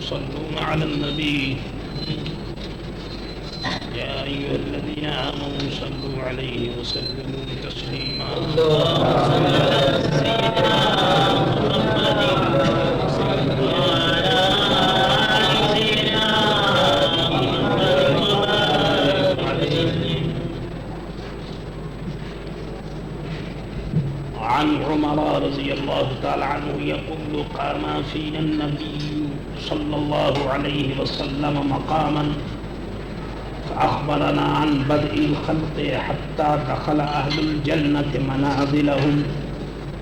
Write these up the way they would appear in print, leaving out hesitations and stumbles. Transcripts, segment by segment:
يصلون على النبي يا أيها الذين آمنوا صلوا عليه وسلموا تسليما عن عمر رضي الله تعالى عنه يقول قام فينا النبي صلى الله عليه وسلم مقاما فأخبرنا عن بدء الخلق حتى دخل أهل الجنة منازلهم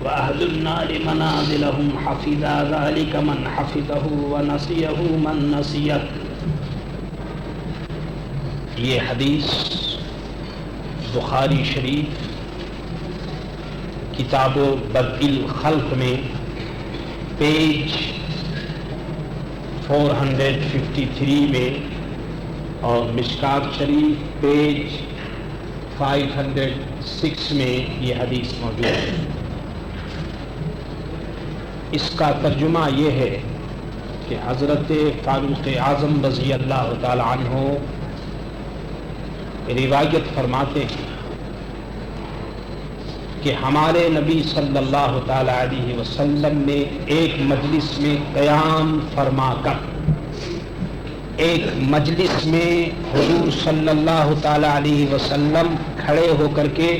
وأهل النار منازلهم حفظ ذلك من حفظه ونسيه من نسيه. یہ حدیث بخاری شریف کتاب بدء الخلق میں پیج 453 میں اور مشکات شریف پیج 506 میں یہ حدیث موجود ہے. اس کا ترجمہ یہ ہے کہ حضرت فاروق اعظم رضی اللہ تعالی عنہ روایت فرماتے ہیں کہ ہمارے نبی صلی اللہ تعالی علیہ وسلم نے ایک مجلس میں قیام فرما کر ایک مجلس میں حضور صلی اللہ تعالی علیہ وسلم کھڑے ہو کر کے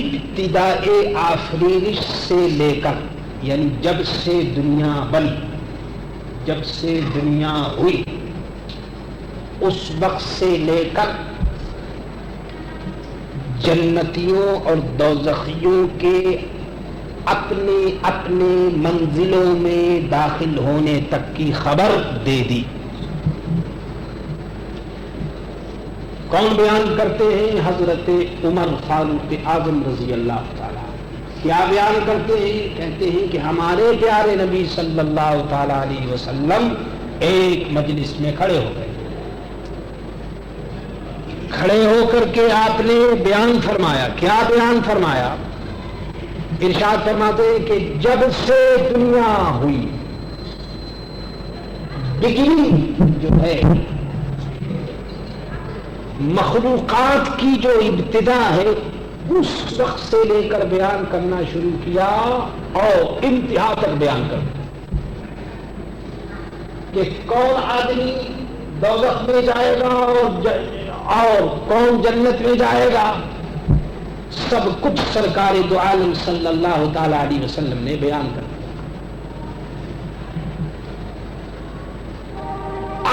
ابتداء آفرینش سے لے کر یعنی جب سے دنیا بنی جب سے دنیا ہوئی اس وقت سے لے کر جنتیوں اور دوزخیوں کے اپنے اپنے منزلوں میں داخل ہونے تک کی خبر دے دی. کون بیان کرتے ہیں؟ حضرت عمر فاروق اعظم رضی اللہ تعالیٰ. کیا بیان کرتے ہیں؟ کہتے ہیں کہ ہمارے پیارے نبی صلی اللہ تعالیٰ علیہ وسلم ایک مجلس میں کھڑے ہو گئے. کھڑے ہو کر کے آپ نے بیان فرمایا. کیا بیان فرمایا؟ ارشاد فرماتے ہیں کہ جب سے دنیا ہوئی بگننگ جو ہے مخلوقات کی جو ابتدا ہے اس وقت سے لے کر بیان کرنا شروع کیا اور انتہا تک بیان کر کہ کون آدمی دوزخ میں جائے گا اور کون جنت میں جائے گا. سب کچھ سرکار دو عالم صلی اللہ تعالی علیہ وسلم نے بیان کر دیا.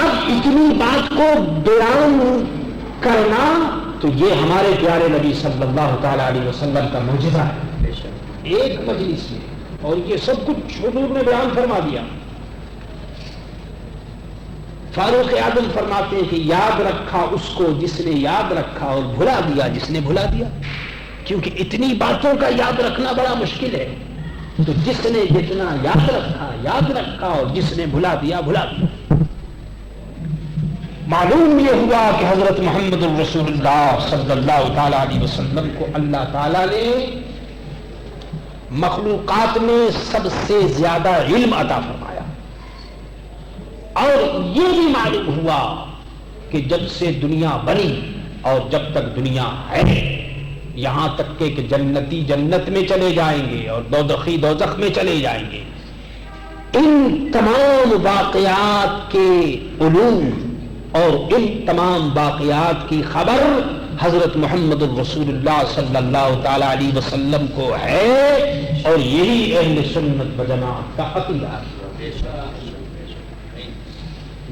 اب اتنی بات کو بیان کرنا تو یہ ہمارے پیارے نبی صلی اللہ تعالی علیہ وسلم کا معجزہ ہے. ایک مجلس میں اور یہ سب کچھ حضور نے بیان فرما دیا. فاروق اعظم فرماتے ہیں کہ یاد رکھا اس کو جس نے یاد رکھا اور بھلا دیا جس نے بھلا دیا. کیونکہ اتنی باتوں کا یاد رکھنا بڑا مشکل ہے. تو جس نے جتنا یاد رکھا اور جس نے بھلا دیا بھلا دیا. معلوم یہ ہوا کہ حضرت محمد الرسول اللہ صلی اللہ تعالی علیہ وسلم کو اللہ تعالی نے مخلوقات میں سب سے زیادہ علم عطا فرمایا. اور یہ بھی معلوم ہوا کہ جب سے دنیا بنی اور جب تک دنیا ہے یہاں تک کہ جنتی جنت میں چلے جائیں گے اور دوزخی دوزخ میں چلے جائیں گے. ان تمام واقعات کے علوم اور ان تمام واقعات کی خبر حضرت محمد الرسول اللہ صلی اللہ تعالی علیہ وسلم کو ہے اور یہی اہل سنت و جماعت کا عقیدہ ہے.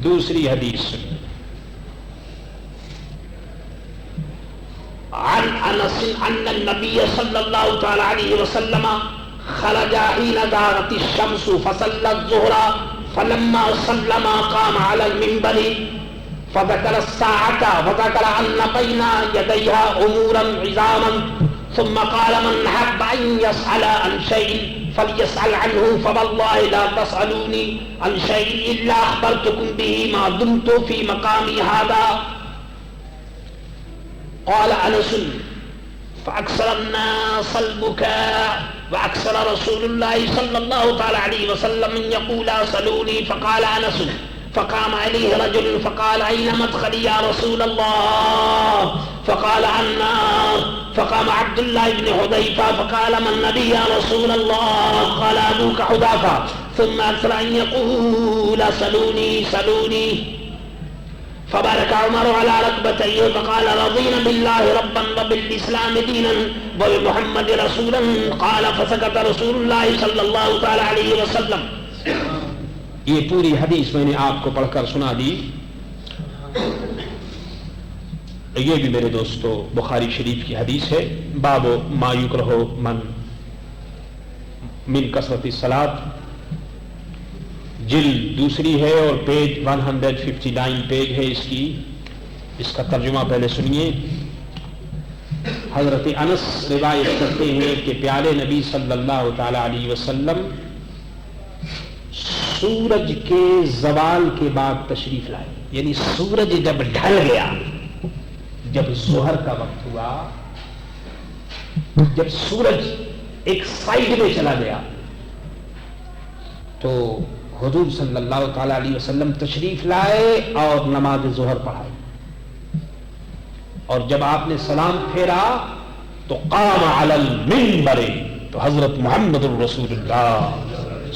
دوسری حدیث عن انس ان النبي صلى الله تعالى عليه وسلم خرج حين زاغت الشمس فصلى الظهر فلما سلم قام على المنبر فذكر الساعة وذكر أن بين يديها أمورا عظاما ثم قال من أحب أن يسأل عن شيء فليسأل عنه فوالله لا تسألوني عن شيء إلا أخبرتكم به ما دمت في مقامي هذا. قال أنس فأكثر الناس البكاء وأكثر رسول الله صلى الله تعالى عليه وسلم يقول صلوني فقال أنس فقام عليه رجل فقال أين مدخلي يا رسول الله فقال النار فقام عبد الله بن حذيفة فقال من النبي يا رسول الله قال أبوك حذافة ثم أكثر أن يقول صلوني صلوني فبارك عمر على ركبتيه فقال رضينا بالله ربا وبالإسلام دينا وبمحمد رسولا قال فسكت رسول الله صلى الله تعالى عليه وسلم. یہ پوری حدیث میں نے آپ کو پڑھ کر سنا دی. یہ بھی میرے دوستو بخاری شریف کی حدیث ہے. باب ما یکرہ من کثرت الصلاۃ، جلد دوسری ہے اور پیج 159 پیج ہے اس کی. اس کا ترجمہ پہلے سنیے. حضرت انس روایت کرتے ہیں کہ پیارے نبی صلی اللہ تعالی علیہ وسلم سورج کے زوال کے بعد تشریف لائے. یعنی سورج جب ڈھل گیا، جب ظہر کا وقت ہوا، جب سورج ایک سائڈ میں چلا گیا تو حضور صلی اللہ تعالی علیہ وسلم تشریف لائے اور نماز ظہر پڑھائی. اور جب آپ نے سلام پھیرا تو قام علی المنبر، تو حضرت محمد الرسول اللہ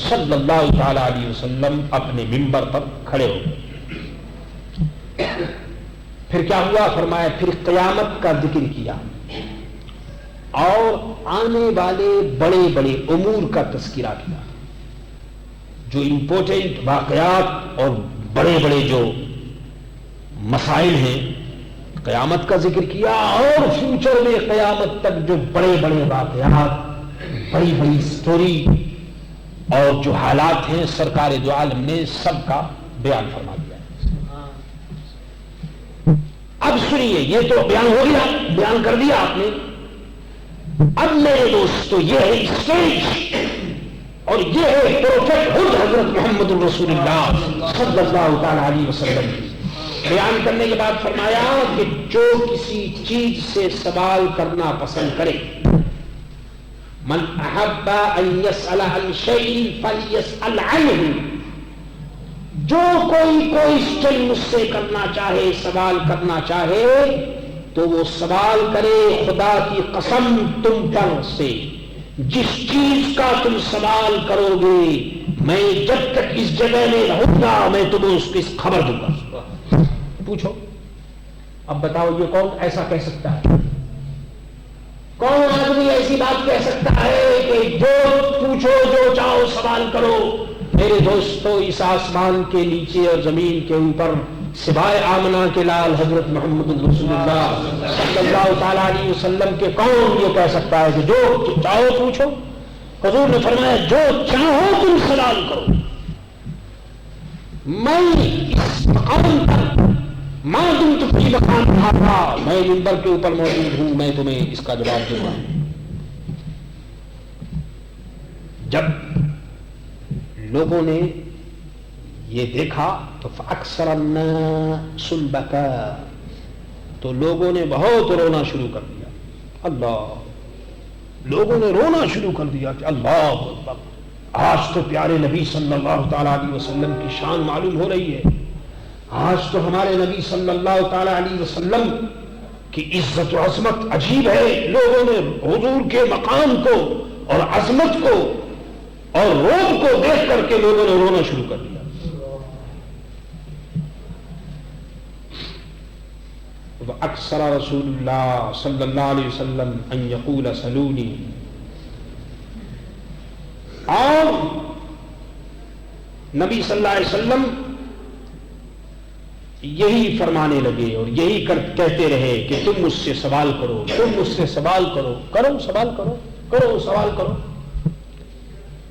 صلی اللہ تعالی علیہ وسلم اپنے منبر پر کھڑے ہو. پھر کیا ہوا؟ فرمایا پھر قیامت کا ذکر کیا اور آنے والے بڑے بڑے امور کا تذکرہ کیا. جو امپورٹنٹ واقعات اور بڑے بڑے جو مسائل ہیں قیامت کا ذکر کیا، اور فیوچر میں قیامت تک جو بڑے بڑے واقعات، بڑی بڑی سٹوری اور جو حالات ہیں سرکار دو عالم نے سب کا بیان فرما دیا. اب سنیے، یہ تو بیان ہو گیا، بیان کر دیا آپ نے. اب میرے دوستو یہ ہے اسٹیج اور یہ ہے پروفیٹ خود حضرت محمد الرسول اللہ صلی اللہ تعالی علیہ وسلم. بیان کرنے کے بعد فرمایا کہ جو کسی چیز سے سوال کرنا پسند کرے، من احب ان يسأل عن شيء فليسأل عنه، جو کوئی کوئسچن مجھ سے کرنا چاہے، سوال کرنا چاہے تو وہ سوال کرے خدا کی قسم تم پر سے. جس چیز کا تم سوال کرو گے میں جب تک اس جگہ میں رہوں گا میں تمہیں اس کی خبر دوں گا. پوچھو. اب بتاؤ یہ کون ایسا کہہ سکتا ہے؟ کون آدمی ایسی بات کہہ سکتا ہے کہ جو پوچھو جو چاہو سوال کرو؟ میرے دوستو اس آسمان کے نیچے اور زمین کے اوپر سوائے آمنہ کے لال حضرت محمد رسول اللہ صلی اللہ تعالی علیہ وسلم کے کون یہ کہہ سکتا ہے کہ جو چاہو پوچھو؟ حضور نے فرمایا جو چاہو تم سوال کرو. میں اس مقام پر میں دمت فی مقام ہذا، میں منبر کے اوپر موجود ہوں، میں تمہیں اس کا جواب دوں گا. جب لوگوں نے یہ دیکھا تو فاکثر الناس البکاء، تو لوگوں نے بہت رونا شروع کر دیا. اللہ، لوگوں نے رونا شروع کر دیا کہ اللہ اکبر، آج تو پیارے نبی صلی اللہ تعالی علیہ وسلم کی شان معلوم ہو رہی ہے. آج تو ہمارے نبی صلی اللہ تعالی علیہ وسلم کی عزت و عظمت عجیب ہے. لوگوں نے حضور کے مقام کو اور عظمت کو اور روب کو دیکھ کر کے لوگوں نے رونا شروع کر دیا. اکثر رسول اللہ صلی اللہ علیہ وسلم ان یقول سلونی، اور نبی صلی اللہ علیہ وسلم یہی فرمانے لگے اور یہی کہتے رہے کہ تم مجھ سے سوال کرو، تم مجھ سے سوال کرو، کرو سوال کرو، کرو سوال کرو.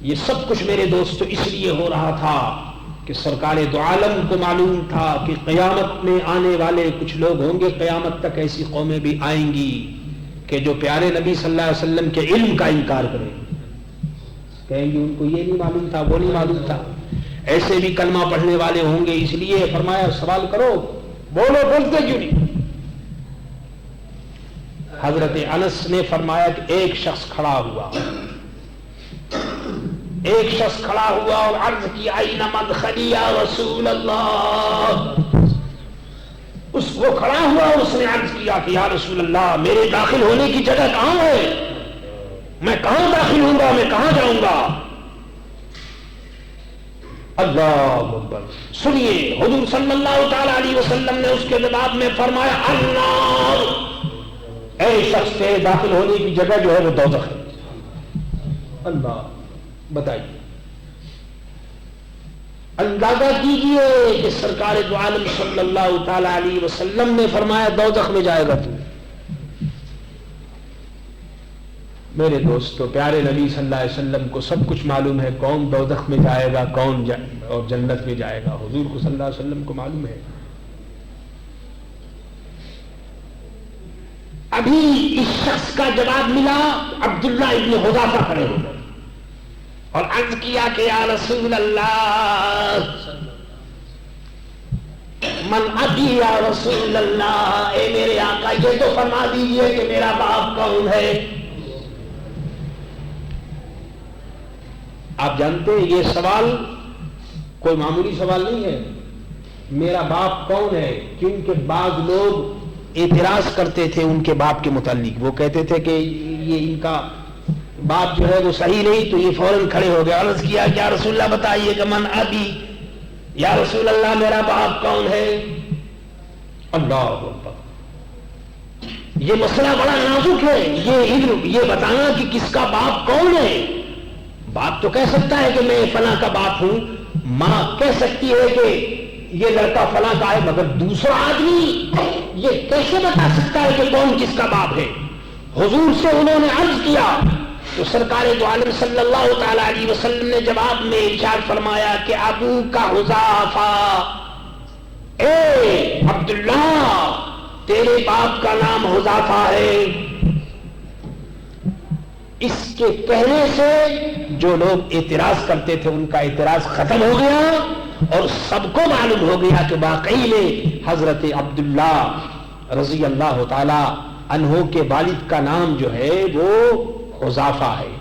یہ سب کچھ میرے دوستو اس لیے ہو رہا تھا کہ سرکار دو عالم کو معلوم تھا کہ قیامت میں آنے والے کچھ لوگ ہوں گے، قیامت تک ایسی قومیں بھی آئیں گی کہ جو پیارے نبی صلی اللہ علیہ وسلم کے علم کا انکار کریں. کہیں گے ان کو یہ نہیں معلوم تھا، وہ نہیں معلوم تھا. ایسے بھی کلمہ پڑھنے والے ہوں گے، اس لیے فرمایا سوال کرو، بولو، بولتے کیوں نہیں؟ حضرت انس نے فرمایا کہ ایک شخص کھڑا ہوا ایک شخص کھڑا ہوا اور عرض کی این مدخلی یا رسول اللہ. وہ کھڑا ہوا اور اس نے عرض کیا کہ یا رسول اللہ میرے داخل ہونے کی جگہ کہاں ہے؟ میں کہاں داخل ہوں گا؟ میں کہاں جاؤں گا؟ اللہ اکبر. سنیے حضور صلی اللہ تعالی علیہ وسلم نے اس کے جواب میں فرمایا النار. اے شخص کے داخل ہونے کی جگہ جو ہے وہ دوزخ ہے. اللہ بتائیے، اندازہ کیجئے کہ سرکار دو عالم صلی اللہ تعالی علیہ وسلم نے فرمایا دوزخ میں جائے گا تو. میرے دوستو، پیارے نبی صلی اللہ علیہ وسلم کو سب کچھ معلوم ہے کون دوزخ میں جائے گا کون اور جنت میں جائے گا. حضور کو صلی اللہ علیہ وسلم کو معلوم ہے. ابھی اس شخص کا جواب ملا، عبداللہ ابن حذافہ کھڑے ہو گئے اور عرض کیا کہ یا رسول اللہ من ابی یا رسول اللہ، اے میرے آقا یہ تو فرما دیجئے کہ میرا باپ کون ہے. آپ جانتے ہیں یہ سوال کوئی معمولی سوال نہیں ہے. میرا باپ کون ہے؟ کیونکہ بعض لوگ اعتراض کرتے تھے ان کے باپ کے متعلق. وہ کہتے تھے کہ یہ ان کا باپ جو ہے وہ صحیح نہیں، تو یہ فوراً کھڑے ہو گئے. عرض کیا کہ یا رسول اللہ بتائیے کہ من ابی، یا رسول اللہ میرا باپ کون ہے؟ اللہ اکبر. یہ مسئلہ بڑا نازک ہے. یہ علم، یہ بتانا کہ کس کا باپ کون ہے. باپ تو کہہ سکتا ہے کہ میں فلاں کا باپ ہوں، ماں کہہ سکتی ہے کہ یہ لڑکا فلاں کا ہے، مگر دوسرا آدمی یہ کیسے بتا سکتا ہے کہ کون کس کا باپ ہے؟ حضور سے انہوں نے عرض کیا تو سرکار دو عالم صلی اللہ تعالی علیہ وسلم نے جواب میں ارشاد فرمایا کہ ابو کا حذافہ، اے عبداللہ تیرے باپ کا نام حذافہ ہے. اس کے کہنے سے جو لوگ اعتراض کرتے تھے ان کا اعتراض ختم ہو گیا اور سب کو معلوم ہو گیا کہ واقعی میں حضرت عبداللہ رضی اللہ تعالی عنہ کے والد کا نام جو ہے وہ حذافہ ہے.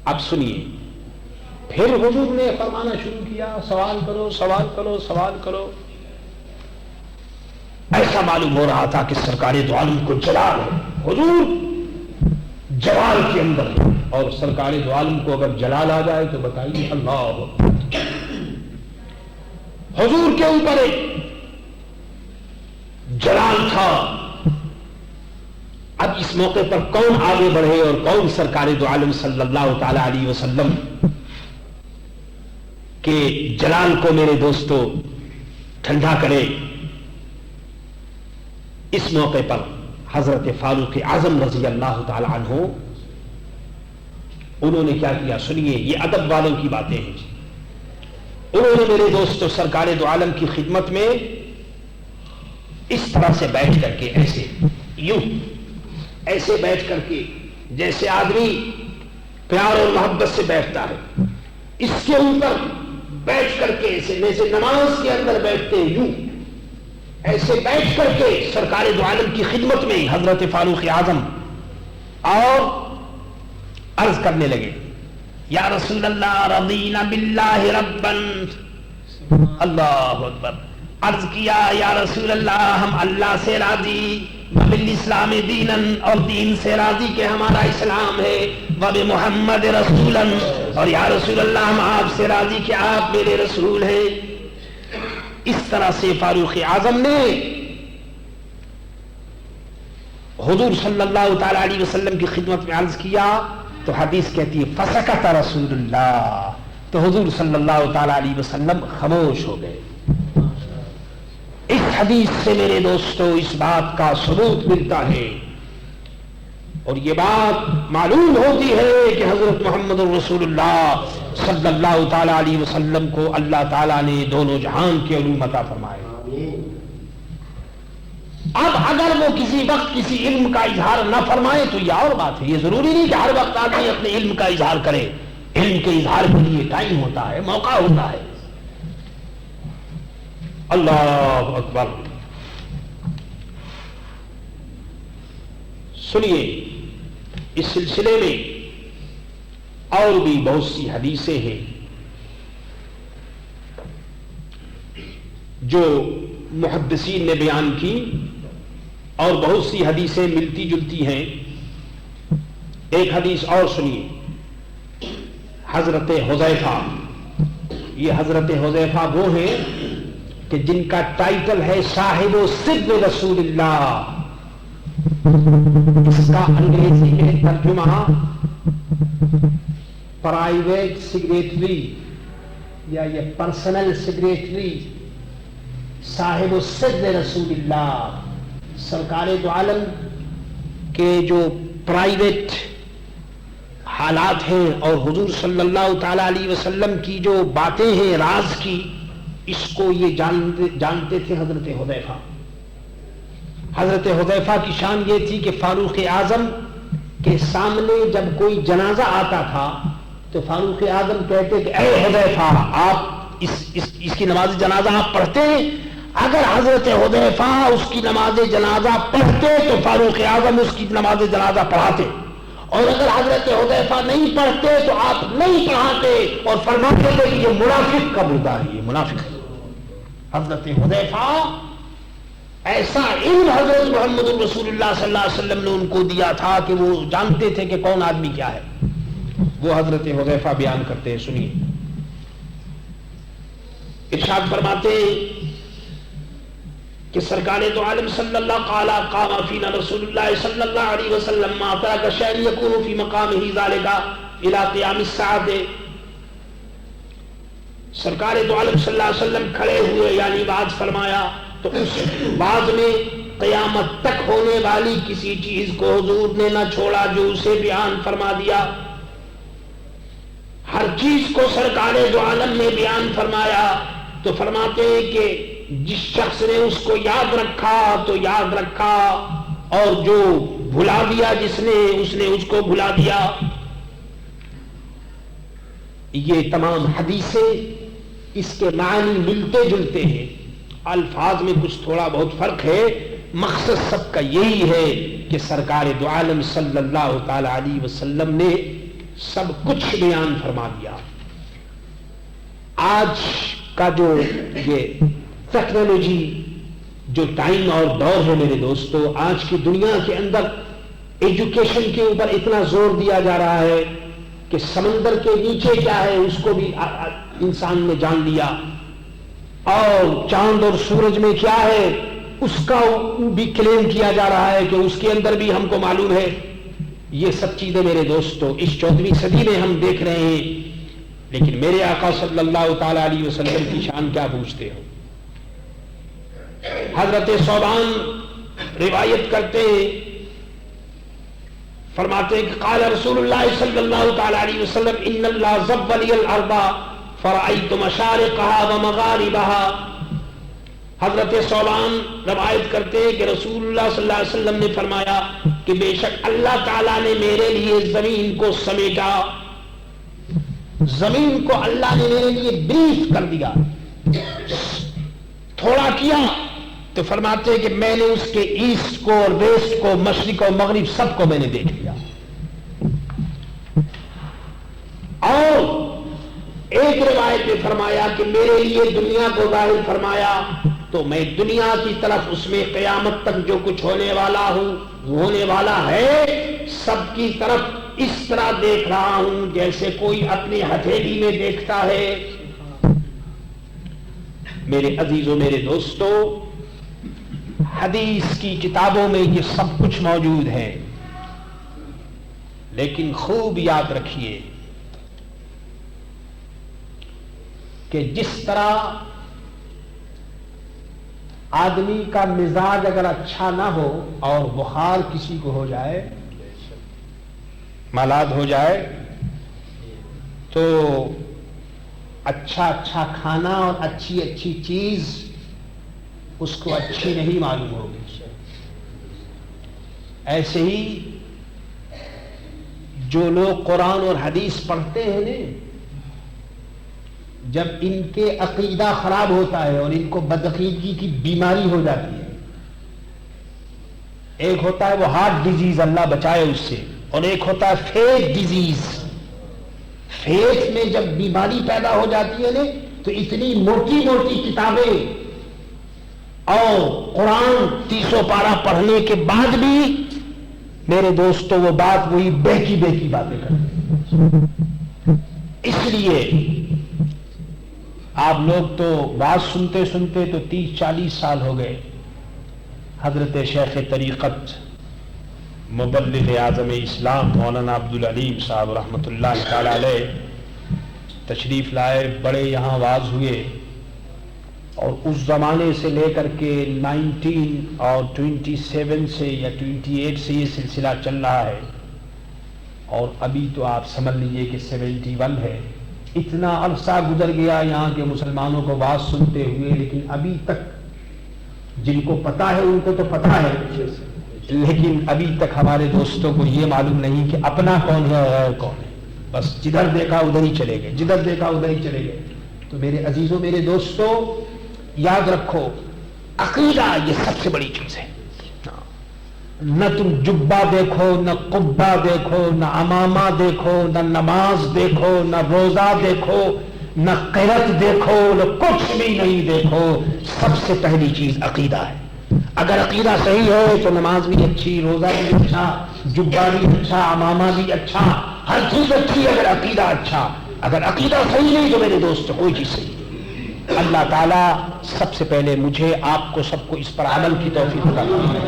اب سنیے، پھر حضور نے فرمانا شروع کیا سوال کرو سوال کرو سوال کرو. ایسا معلوم ہو رہا تھا کہ سرکار دو عالم کو جلال ہے. حضور جلال کے اندر ہے، اور سرکار دو عالم کو اگر جلال آ جائے تو بتائیے اللہ. حضور کے اوپر ایک جلال تھا. اب اس موقع پر کون آگے بڑھے اور کون سرکار دو عالم صلی اللہ تعالی علیہ وسلم کے جلال کو میرے دوستو ٹھنڈا کرے. اس موقع پر حضرت فاروق اعظم رضی اللہ تعالی عنہ انہوں نے کیا کیا؟ سنیے، یہ ادب والوں کی باتیں ہیں. انہوں نے میرے دوستو سرکار دو عالم کی خدمت میں اس طرح سے بیٹھ کر کے ایسے یوں ایسے بیٹھ کر کے جیسے آدمی پیار اور محبت سے بیٹھتا ہے، اس کے اوپر بیٹھ کر کے ایسے جیسے نماز کے اندر بیٹھتے ہیں یوں ایسے بیٹھ کر کے سرکار دو عالم کی خدمت میں حضرت فاروق اعظم اور عرض کرنے لگے یا رسول اللہ رضینا باللہ ربا. اللہ اکبر. عرض کیا یا رسول اللہ ہم اللہ سے راضی، وبالاسلام دینا اور دین سے راضی کہ ہمارا اسلام ہے، وبمحمد رسولا اور یا رسول اللہ ہم آپ سے راضی کہ آپ میرے رسول ہیں. اس طرح سے فاروق اعظم نے حضور صلی اللہ تعالی علیہ وسلم کی خدمت میں عرض کیا تو حدیث کہتی ہے فسکت رسول اللہ، تو حضور صلی اللہ تعالی علیہ وسلم خاموش ہو گئے. اس حدیث سے میرے دوستو اس بات کا ثبوت ملتا ہے اور یہ بات معلوم ہوتی ہے کہ حضرت محمد رسول اللہ صلی اللہ تعالی علیہ وسلم کو اللہ تعالیٰ نے دونوں جہان کے علوم عطا فرمائے. اب اگر وہ کسی وقت کسی علم کا اظہار نہ فرمائے تو یہ اور بات ہے. یہ ضروری نہیں کہ ہر وقت آدمی اپنے علم کا اظہار کرے. علم کے اظہار کے لیے ٹائم ہوتا ہے، موقع ہوتا ہے. اللہ اکبر. سنیے، اس سلسلے میں اور بھی بہت سی حدیثیں ہیں جو محدثین نے بیان کی، اور بہت سی حدیثیں ملتی جلتی ہیں۔ ایک حدیث اور سنیے، حضرت حذیفہ، یہ حضرت حذیفہ وہ ہیں کہ جن کا ٹائٹل ہے صاحب سر رسول اللہ، اس کا انگریزی میں ترجمہ پرائیویٹ سیکریٹری یا یہ پرسنل سیکریٹری، صاحب السر رسول اللہ، سرکار دو عالم کے جو پرائیویٹ حالات ہیں اور حضور صلی اللہ تعالی علیہ وسلم کی جو باتیں ہیں راز کی، اس کو یہ جانتے تھے حضرت حذیفہ۔ حضرت حذیفہ کی شان یہ تھی کہ فاروق اعظم کے سامنے جب کوئی جنازہ آتا تھا تو فاروق اعظم کہتے کہ اے حذیفہ، آپ اس کی نماز جنازہ آپ پڑھتے ہیں؟ اگر حضرت حذیفہ اس کی نماز جنازہ پڑھتے تو فاروق اعظم اس کی نماز جنازہ پڑھاتے، اور اگر حضرت حذیفہ نہیں پڑھتے تو آپ نہیں پڑھاتے، اور فرماتے تھے کہ یہ منافق کا مردار ہے، یہ منافق ہے۔ حضرت حذیفہ ایسا علم حضرت محمد رسول اللہ صلی اللہ علیہ وسلم نے ان کو دیا تھا کہ وہ جانتے تھے کہ کون آدمی کیا ہے۔ وہ حضرت حذیفہ بیان کرتے ہیں، سنیے۔ ارشاد فرماتے کہ سرکار دو عالم صلی اللہ قال قام فینا رسول اللہ صلی اللہ علیہ وسلم ما ترک شیئا یکون فی مقامہ ذلک الی قیام الساعۃ۔ سرکار دو عالم صلی اللہ علیہ وسلم کھڑے ہوئے یعنی وعظ فرمایا، تو اس وعظ میں قیامت تک ہونے والی کسی چیز کو حضور نے نہ چھوڑا جو اسے بیان فرما دیا، ہر چیز کو سرکار دو عالم نے بیان فرمایا۔ تو فرماتے ہیں کہ جس شخص نے اس کو یاد رکھا تو یاد رکھا، اور جو بھلا دیا جس نے اس نے اس کو بھلا دیا۔ یہ تمام حدیثیں اس کے معنی ملتے جلتے ہیں، الفاظ میں کچھ تھوڑا بہت فرق ہے، مقصد سب کا یہی ہے کہ سرکار دو عالم صلی اللہ تعالی علیہ وسلم نے سب کچھ بیان فرما دیا۔ آج کا جو یہ ٹیکنالوجی جو ٹائم اور دور ہے میرے دوستو، آج کی دنیا کے اندر ایجوکیشن کے اوپر اتنا زور دیا جا رہا ہے کہ سمندر کے نیچے کیا ہے اس کو بھی انسان نے جان لیا، اور چاند اور سورج میں کیا ہے اس کا بھی کلیم کیا جا رہا ہے کہ اس کے اندر بھی ہم کو معلوم ہے۔ یہ سب چیزیں میرے دوستو اس 14ویں صدی میں ہم دیکھ رہے ہیں، لیکن میرے آقا صلی اللہ تعالی علیہ وسلم کی شان کیا پوچھتے ہو؟ حضرت ثوبان روایت کرتے ہیں، فرماتے ہیں کہ قال رسول اللہ صلی اللہ تعالی علیہ وسلم ان اللہ ضب لی الارض فرأیت مشارقها ومغاربها۔ حضرت ثوبان روایت کرتے ہیں کہ رسول اللہ صلی اللہ علیہ وسلم نے فرمایا کہ بے شک اللہ تعالیٰ نے میرے لیے زمین کو سمیٹا، زمین کو اللہ نے میرے لیے بریف کر دیا، تھوڑا کیا، تو فرماتے ہیں کہ میں نے اس کے ایسٹ کو اور ویسٹ کو، مشرق اور مغرب سب کو میں نے دیکھ لیا۔ اور ایک روایت میں فرمایا کہ میرے لیے دنیا کو ظاہر فرمایا، تو میں دنیا کی طرف اس میں قیامت تک جو کچھ ہونے والا ہوں، ہونے والا ہے، سب کی طرف اس طرح دیکھ رہا ہوں جیسے کوئی اپنی ہتھیلی میں دیکھتا ہے۔ میرے عزیزوں، میرے دوستو، حدیث کی کتابوں میں یہ سب کچھ موجود ہے، لیکن خوب یاد رکھیے کہ جس طرح آدمی کا مزاج اگر اچھا نہ ہو اور بخار کسی کو ہو جائے، مالاد ہو جائے، تو اچھا اچھا کھانا اور اچھی اچھی چیز اس کو اچھی نہیں معلوم ہوگی۔ ایسے ہی جو لوگ قرآن اور حدیث پڑھتے ہیں نا، جب ان کے عقیدہ خراب ہوتا ہے اور ان کو بدعقیدگی کی بیماری ہو جاتی ہے، ایک ہوتا ہے وہ ہارٹ ڈیزیز، اللہ بچائے اس سے، اور ایک ہوتا ہے فیتھ ڈیزیز، پیٹ میں جب بیماری پیدا ہو جاتی ہے نا تو اتنی موٹی موٹی کتابیں اور قرآن 300 پارہ پڑھنے کے بعد بھی میرے دوستوں وہ بات وہی بہکی بہکی باتیں کرتے. اس لیے آپ لوگ تو بات سنتے سنتے تو 30-40 سال ہو گئے. حضرت شیخ طریقت مبلغ اعظم اسلام مولانا عبدالعلیم صاحب رحمۃ اللہ تعالی علیہ تشریف لائے, بڑے یہاں واز ہوئے, اور اس زمانے سے لے کر کے 19 اور 27 سے یا 28 سے یہ سلسلہ چل رہا ہے, اور ابھی تو آپ سمجھ لیجئے کہ 71 ہے. اتنا عرصہ گزر گیا یہاں کے مسلمانوں کو بات سنتے ہوئے, لیکن ابھی تک جن کو پتا ہے ان کو تو پتا ہے, لیکن ابھی تک ہمارے دوستوں کو یہ معلوم نہیں کہ اپنا کون ہے اور غیر کون ہے. بس جدھر دیکھا ادھر ہی چلے گئے, جدھر دیکھا ادھر ہی چلے گئے. تو میرے عزیزوں, میرے دوستوں, یاد رکھو عقیدہ یہ سب سے بڑی چیز ہے. نہ تم جبہ دیکھو, نہ قبہ دیکھو, نہ امامہ دیکھو, نہ نماز دیکھو, نہ روزہ دیکھو, نہ قرت دیکھو, نہ کچھ بھی نہیں دیکھو. سب سے پہلی چیز عقیدہ ہے. اگر عقیدہ صحیح ہے تو نماز بھی اچھی, روزہ بھی اچھا, جبہ بھی اچھا, امامہ بھی اچھا, ہر چیز اچھی اگر عقیدہ اچھا. اگر عقیدہ صحیح نہیں تو میرے دوست کوئی چیز صحیح نہیں. اللہ تعالیٰ سب سے پہلے مجھے, آپ کو, سب کو اس پر عمل کی توفیق عطا فرمائے.